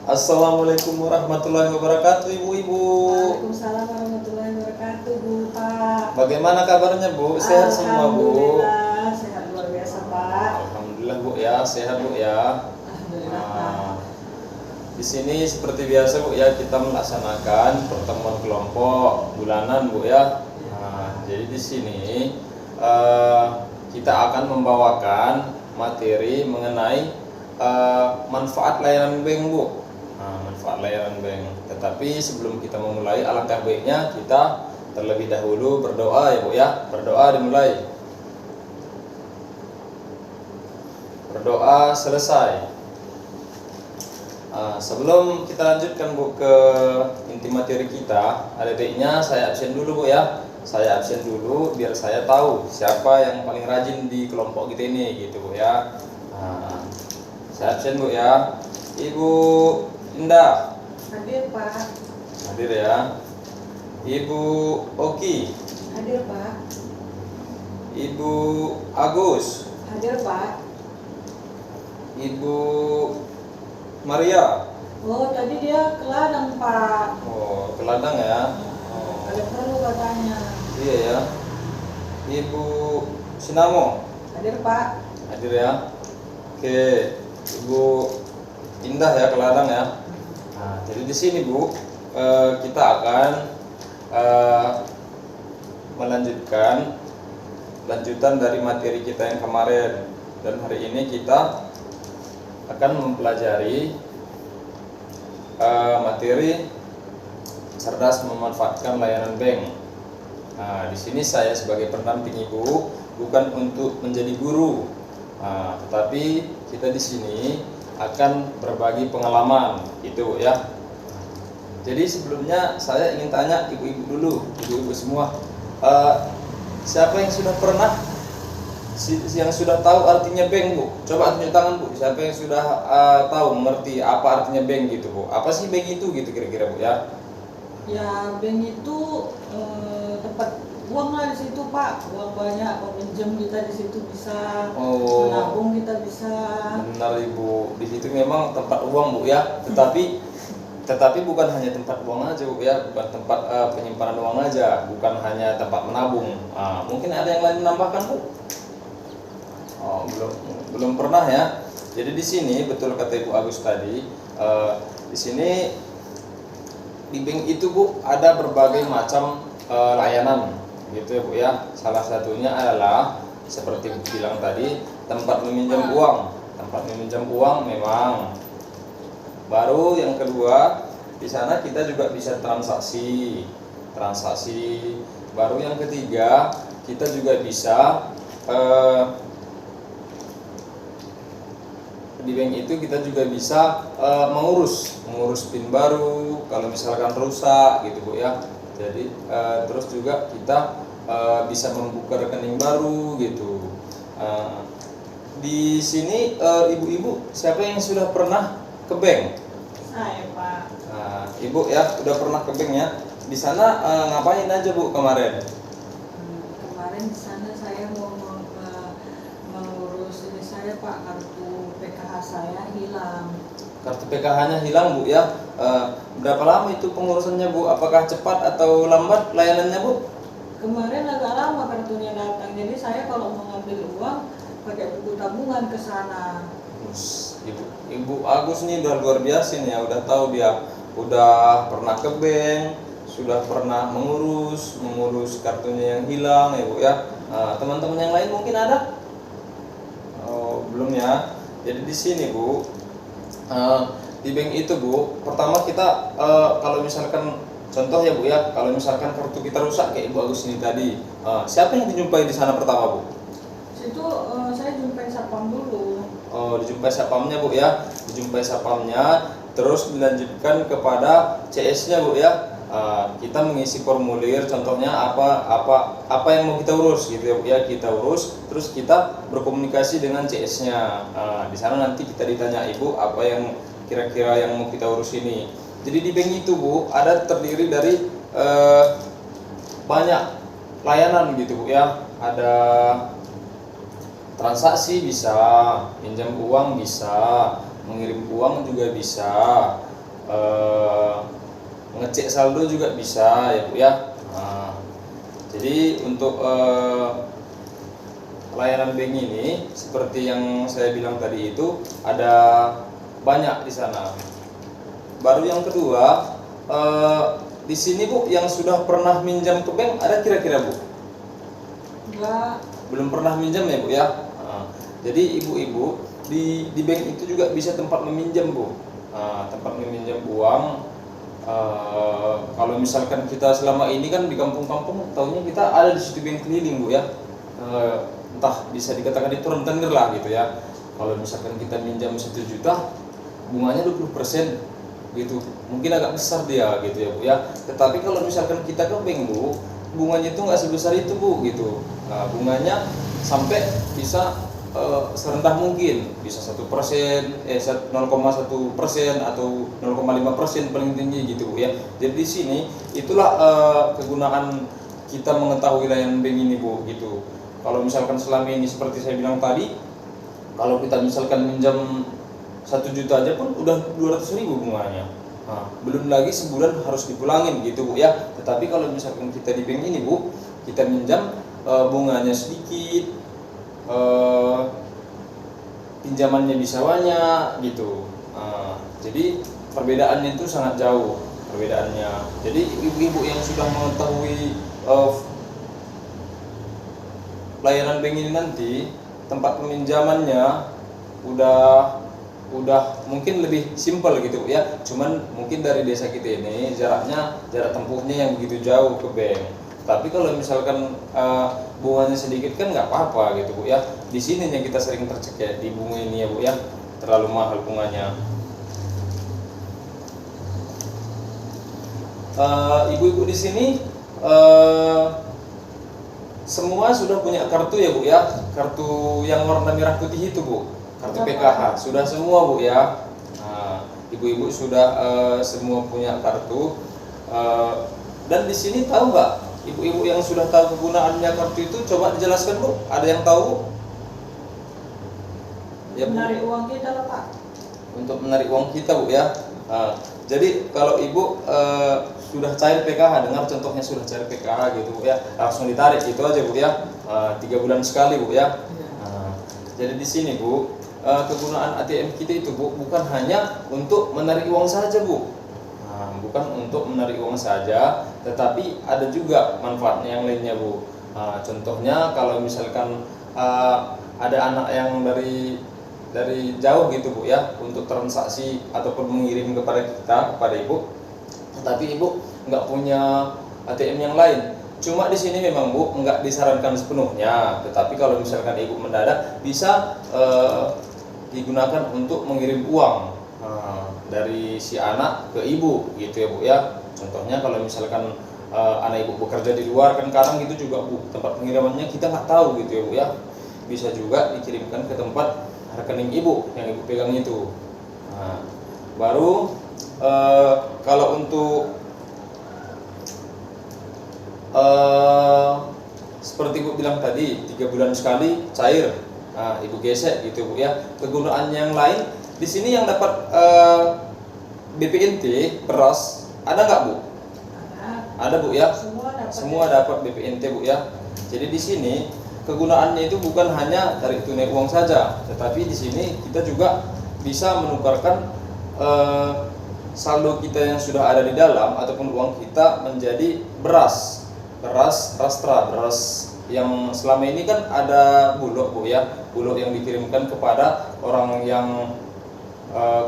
Assalamualaikum warahmatullahi wabarakatuh, Ibu-ibu. Waalaikumsalam warahmatullahi wabarakatuh, Bu Pak. Bagaimana kabarnya, Bu? Sehat semua, Bu? Alhamdulillah, sehat luar biasa, Pak. Alhamdulillah, Bu ya, sehat, Bu ya. Alhamdulillah, Pak. Di sini seperti biasa, Bu ya, kita melaksanakan pertemuan kelompok bulanan, Bu ya. Jadi di sini kita akan membawakan materi mengenai manfaat layanan bank, Bu. Manfaat layanan bank. Tetapi sebelum kita memulai, alangkah baiknya kita terlebih dahulu berdoa ya, Bu ya. Berdoa dimulai. Berdoa selesai. Sebelum kita lanjutkan, Bu, ke inti materi kita, ada baiknya saya absen dulu, Bu ya. Saya absen dulu biar saya tahu siapa yang paling rajin di kelompok kita ini, gitu, Bu ya. Saya absen, Bu ya. Ibu Indah Hadir, Pak. hadir ya. Ibu Oki, Hadir, Pak. Ibu Agus, Hadir, Pak. Ibu Maria. Oh, tadi dia ke ladang, Pak. Oh, ke ladang ya. Ada perlu katanya. Iya ya. Ibu Sinamo Hadir, Pak. hadir ya. Oke, Ibu Indah ya, ke ladang ya. Jadi di sini, Bu, kita akan melanjutkan lanjutan dari materi kita yang kemarin, dan hari ini kita akan mempelajari materi cerdas memanfaatkan layanan bank. Di sini saya sebagai pendamping Ibu bukan untuk menjadi guru, tetapi kita di sini akan berbagi pengalaman, gitu ya. Jadi sebelumnya saya ingin tanya ibu-ibu dulu, ibu-ibu semua, siapa yang sudah pernah, yang sudah tahu artinya bank, Bu? Coba tunjuk tangan, Bu. Siapa yang sudah tahu, mengerti apa artinya bank, gitu, Bu? Apa sih bank itu, gitu kira-kira, Bu ya? Ya, bank itu tempat uang lah di situ, Pak. Uang banyak, peminjam kita di situ bisa, menabung kita bisa. Benar, Ibu. Di situ memang tempat uang, Bu ya. Tetapi bukan hanya tempat uang aja, Bu ya. Bukan tempat penyimpanan uang aja, bukan hanya tempat menabung. Mungkin ada yang lain menambahkan, Bu? Belum pernah ya. Jadi di sini betul kata Ibu Agus tadi. Di sini di bank itu, Bu, ada berbagai macam layanan, gitu ya, Bu ya. Salah satunya adalah seperti bilang tadi, tempat meminjam uang. Tempat meminjam uang memang. Baru yang kedua, di sana kita juga bisa transaksi. Baru yang ketiga, kita juga bisa di bank itu kita juga bisa mengurus PIN baru kalau misalkan rusak, gitu, Bu ya. Jadi terus juga kita bisa membuka rekening baru, gitu. Di sini ibu-ibu siapa yang sudah pernah ke bank? Saya, Pak. Ibu ya udah pernah ke bank ya. Di sana ngapain aja, Bu, kemarin? Kemarin di sana saya mau mengurus ini saya, Pak, kartu PKH saya hilang. Kartu PKH-nya hilang, Bu ya. Berapa lama itu pengurusannya, Bu? Apakah cepat atau lambat layanannya, Bu? Kemarin agak lama kartunya datang, jadi saya kalau mau ngambil uang pakai buku tabungan ke sana. Ibu Agus nih udah luar biasa nih ya, udah tahu dia, udah pernah ke bank, sudah pernah mengurus kartunya yang hilang ya, Bu ya. Teman-teman yang lain mungkin ada? Belum ya. Jadi di sini, Bu, di bank itu, Bu, pertama kita kalau misalkan contoh ya, Bu ya, kalau misalkan kartu kita rusak kayak Ibu Agus ini tadi, siapa yang dijumpai di sana pertama, Bu? Situ saya jumpai satpam dulu. Dijumpai satpamnya, Bu ya. Dijumpai satpamnya, terus dilanjutkan kepada CS-nya, Bu ya. Kita mengisi formulir, contohnya apa yang mau kita urus, gitu ya, Bu ya. Kita urus, terus kita berkomunikasi dengan CS-nya. Di sana nanti kita ditanya, Ibu, apa yang kira-kira yang mau kita urus ini. Jadi di bank itu, Bu, ada terdiri dari banyak layanan, gitu, Bu ya. Ada transaksi bisa, pinjam uang bisa, mengirim uang juga bisa, ngecek saldo juga bisa ya Bu ya. Jadi untuk layanan bank ini seperti yang saya bilang tadi itu ada banyak di sana. Baru yang kedua, di sini Bu yang sudah pernah minjam ke bank ada kira-kira Bu? Enggak. Belum pernah minjam ya Bu ya. Jadi ibu-ibu di bank itu juga bisa tempat meminjam Bu. Tempat meminjam uang. Kalau misalkan kita selama ini kan di kampung-kampung tahunya kita ada di situ bank keliling Bu ya. Entah bisa dikatakan itu rentenir lah gitu ya. Kalau misalkan kita minjam 1 juta, bunganya 20% gitu. Mungkin agak besar dia gitu ya Bu ya. Tetapi kalau misalkan kita ke bank Bu, bunganya itu nggak sebesar itu Bu gitu. Nah, bunganya sampai bisa serendah mungkin, bisa 1%, 0,1% atau 0,5% paling tinggi gitu Bu ya. Jadi di sini itulah kegunaan kita mengetahui layanan bank ini Bu gitu. Kalau misalkan selama ini seperti saya bilang tadi, kalau kita misalkan minjam 1 juta aja pun udah 200.000 bunganya. Belum lagi sebulan harus dipulangin gitu Bu ya. Tetapi kalau misalkan kita di bank ini Bu, kita minjam bunganya sedikit, pinjamannya bisa banyak gitu. Jadi perbedaannya itu sangat jauh perbedaannya. Jadi ibu-ibu yang sudah mengetahui layanan bank ini nanti tempat peminjamannya udah mungkin lebih simpel gitu ya. Cuman mungkin dari desa kita ini jarak tempuhnya yang begitu jauh ke bank. Tapi kalau misalkan bunganya sedikit kan nggak apa-apa gitu Bu ya. Di sini yang kita sering tercekik di bunga ini ya Bu ya, terlalu mahal bunganya. Ibu-ibu di sini semua sudah punya kartu ya Bu ya, kartu yang warna merah putih itu Bu, kartu PKH sudah semua Bu ya. Ibu-ibu sudah semua punya kartu. Dan di sini tahu nggak? Ibu-ibu yang sudah tahu kegunaannya kartu itu coba dijelaskan Bu. Ada yang tahu? Ya, Bu. Menarik uang kita lah Pak. Untuk menarik uang kita Bu ya. Jadi kalau Ibu sudah cair PKH, dengar contohnya sudah cair PKH gitu Bu ya, langsung ditarik gitu aja Bu ya. 3 bulan sekali Bu ya. Jadi di sini Bu, kegunaan ATM kita itu Bu bukan hanya untuk menarik uang saja Bu. Bukan untuk menarik uang saja, tetapi ada juga manfaatnya yang lainnya Bu. Contohnya kalau misalkan ada anak yang dari jauh gitu Bu ya, untuk transaksi ataupun mengirim kepada Ibu, tetapi Ibu nggak punya ATM yang lain. Cuma di sini memang Bu nggak disarankan sepenuhnya, tetapi kalau misalkan Ibu mendadak bisa digunakan untuk mengirim uang dari si anak ke Ibu gitu ya Bu ya. Contohnya kalau misalkan anak Ibu bekerja di luar kan kadang gitu juga Bu, tempat pengirimannya kita nggak tahu gitu ya Bu ya. Bisa juga dikirimkan ke tempat rekening Ibu yang Ibu pegang itu. Baru kalau untuk seperti Ibu bilang tadi 3 bulan sekali cair, Ibu gesek gitu Bu ya. Kegunaan yang lain di sini yang dapat BPNT beras ada nggak Bu? Ada Bu ya. Semua dapat BPNT Bu ya. Jadi di sini kegunaannya itu bukan hanya tarik tunai uang saja, tetapi di sini kita juga bisa menukarkan saldo kita yang sudah ada di dalam ataupun uang kita menjadi beras rastra, beras yang selama ini kan ada bulog Bu ya, bulog yang dikirimkan kepada orang yang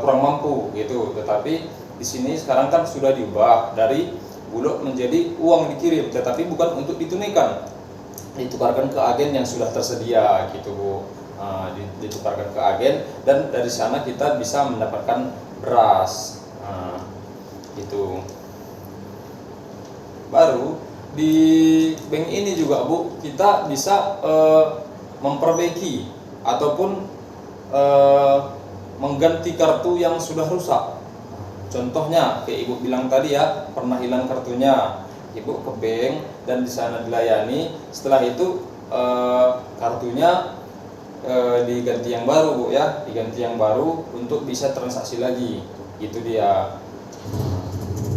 kurang mampu gitu. Tetapi di sini sekarang kan sudah diubah dari bulog menjadi uang dikirim, tetapi bukan untuk ditunaikan, ditukarkan ke agen yang sudah tersedia gitu Bu. Ditukarkan ke agen dan dari sana kita bisa mendapatkan beras gitu. Baru di bank ini juga Bu kita bisa memperbaiki ataupun mengganti kartu yang sudah rusak. Contohnya kayak Ibu bilang tadi ya, pernah hilang kartunya, Ibu ke bank dan di sana dilayani. Setelah itu kartunya diganti yang baru Bu ya, diganti yang baru untuk bisa transaksi lagi. Itu dia.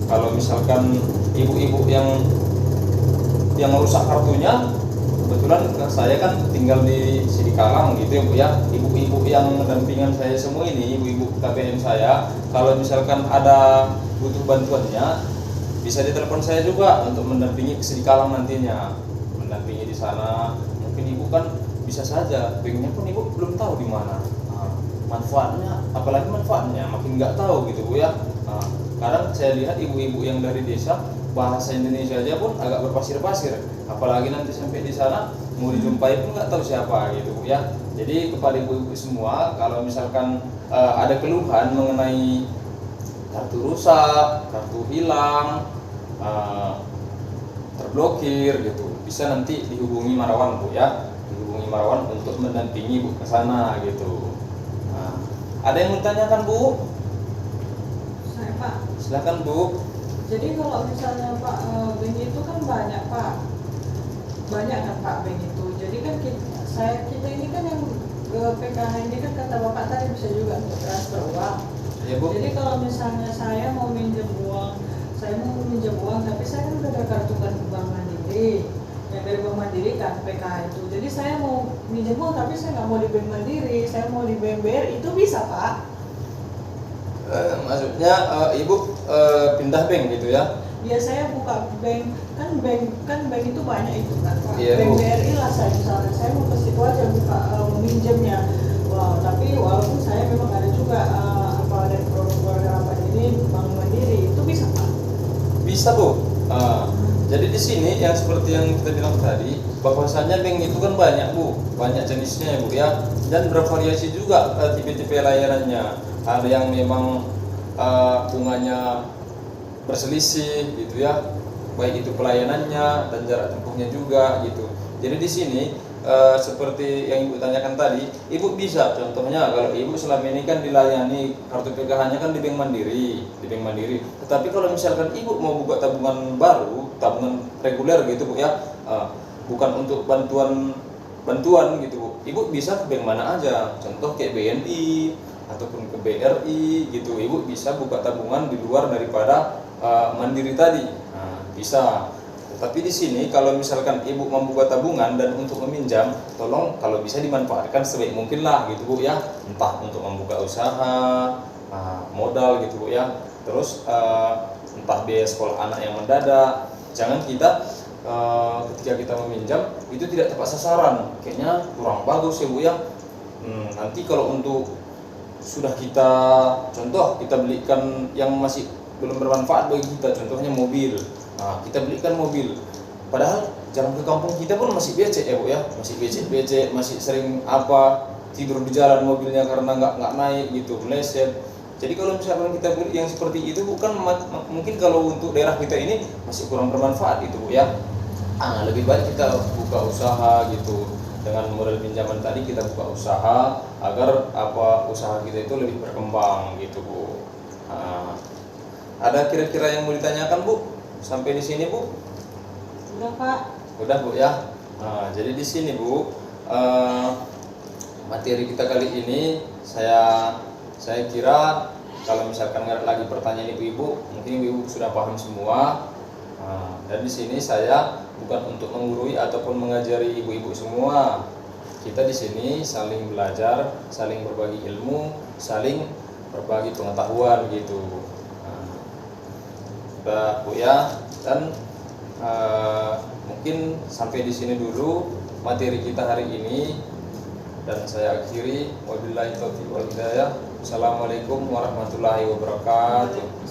Kalau misalkan ibu-ibu yang rusak kartunya, kebetulan saya kan tinggal di Sidikalang gitu ya Bu ya. Ibu-ibu yang dampingan saya semua ini, ibu-ibu KPM saya, kalau misalkan ada butuh bantuannya, bisa ditelepon saya juga untuk mendampingi ke Sidikalang nantinya, mendampingi di sana. Mungkin ibu kan bisa saja banknya pun ibu belum tahu di mana. Nah, manfaatnya, apalagi manfaatnya makin nggak tahu gitu Bu ya. Nah, kadang saya lihat ibu-ibu yang dari desa bahasa Indonesia aja pun agak berpasir-pasir, apalagi nanti sampai di sana mau dijumpai pun nggak tahu siapa gitu Bu ya. Jadi kepada ibu-ibu semua, kalau misalkan ada keluhan mengenai kartu rusak, kartu hilang, terblokir gitu, bisa nanti dihubungi Marawan Bu ya, dihubungi Marawan untuk mendampingi Bu ke sana gitu. Nah, ada yang menanyakan Bu? Saya Pak. Silakan Bu. Jadi kalau misalnya Pak, bank itu kan banyak Pak, banyak kan Pak bank itu. Jadi kan kita ini kan yang PKH ini kan kata Bapak tadi bisa juga untuk transfer uang. Ya Bu. Jadi kalau misalnya saya mau minjem uang, tapi saya kan udah ada kartu Bank Mandiri, yang dari Bank Mandiri kan PKH itu. Jadi saya mau minjem uang tapi saya nggak mau di Bank Mandiri, saya mau di Bank BRI, itu bisa Pak? Maksudnya Ibu pindah bank gitu ya? Ya saya buka bank itu banyak itu kan Pak. Iya, Bank Bu. BRI lah saya mau ke situ aja buka meminjamnya. Wow, tapi walaupun saya memang ada juga dari produk keluarga harapan ini Bank Mandiri, itu bisa Pak? Bisa Bu. Jadi di sini yang seperti yang kita bilang tadi, bahwasanya bank itu kan banyak Bu, banyak jenisnya ya Bu ya, dan bervariasi juga tipe-tipe layanannya. Ada yang memang bunganya berselisih gitu ya, baik itu pelayanannya dan jarak tempuhnya juga gitu. Jadi di sini seperti yang Ibu tanyakan tadi, Ibu bisa contohnya kalau Ibu selama ini kan dilayani kartu PKH-nya kan di Bank Mandiri. Tetapi kalau misalkan Ibu mau buka tabungan baru, tabungan reguler gitu Bu ya, bukan untuk bantuan gitu Bu. Ibu bisa ke bank mana aja, contoh kayak BNI ataupun ke BRI gitu. Ibu bisa buka tabungan di luar daripada Mandiri tadi. Nah, bisa. Tapi di sini kalau misalkan Ibu membuka tabungan dan untuk meminjam, tolong kalau bisa dimanfaatkan sebaik mungkin lah gitu Bu ya. Entah untuk membuka usaha, modal gitu Bu ya. Terus entah biaya sekolah anak yang mendadak. Jangan kita ketika kita meminjam itu tidak tepat sasaran. Kayaknya kurang bagus ya Bu ya. Nanti kalau untuk sudah kita belikan yang masih belum bermanfaat bagi kita, contohnya mobil. Nah, kita belikan mobil, padahal jalan ke kampung kita pun masih becek ya Bu ya, masih becek, masih sering tidur di jalan mobilnya karena nggak naik gitu, meleset. Jadi kalau misalkan kita beli yang seperti itu bukan mungkin kalau untuk daerah kita ini masih kurang bermanfaat itu Bu ya. Lebih baik kita buka usaha gitu. Dengan modal pinjaman tadi kita buka usaha agar usaha kita itu lebih berkembang gitu Bu. Ada kira-kira yang mau ditanyakan Bu? Sampai di sini Bu? Udah Pak. Udah Bu ya. Jadi di sini Bu, materi kita kali ini saya kira kalau misalkan nggak lagi pertanyaan ibu-ibu, mungkin ibu-ibu sudah paham semua. Dan di sini saya bukan untuk menggurui ataupun mengajari ibu-ibu semua. Kita di sini saling belajar, saling berbagi ilmu, saling berbagi pengetahuan gitu. Bu ya, dan mungkin sampai di sini dulu materi kita hari ini, dan saya akhiri wabillahi taufiq wal hidayah. Assalamualaikum warahmatullahi wabarakatuh.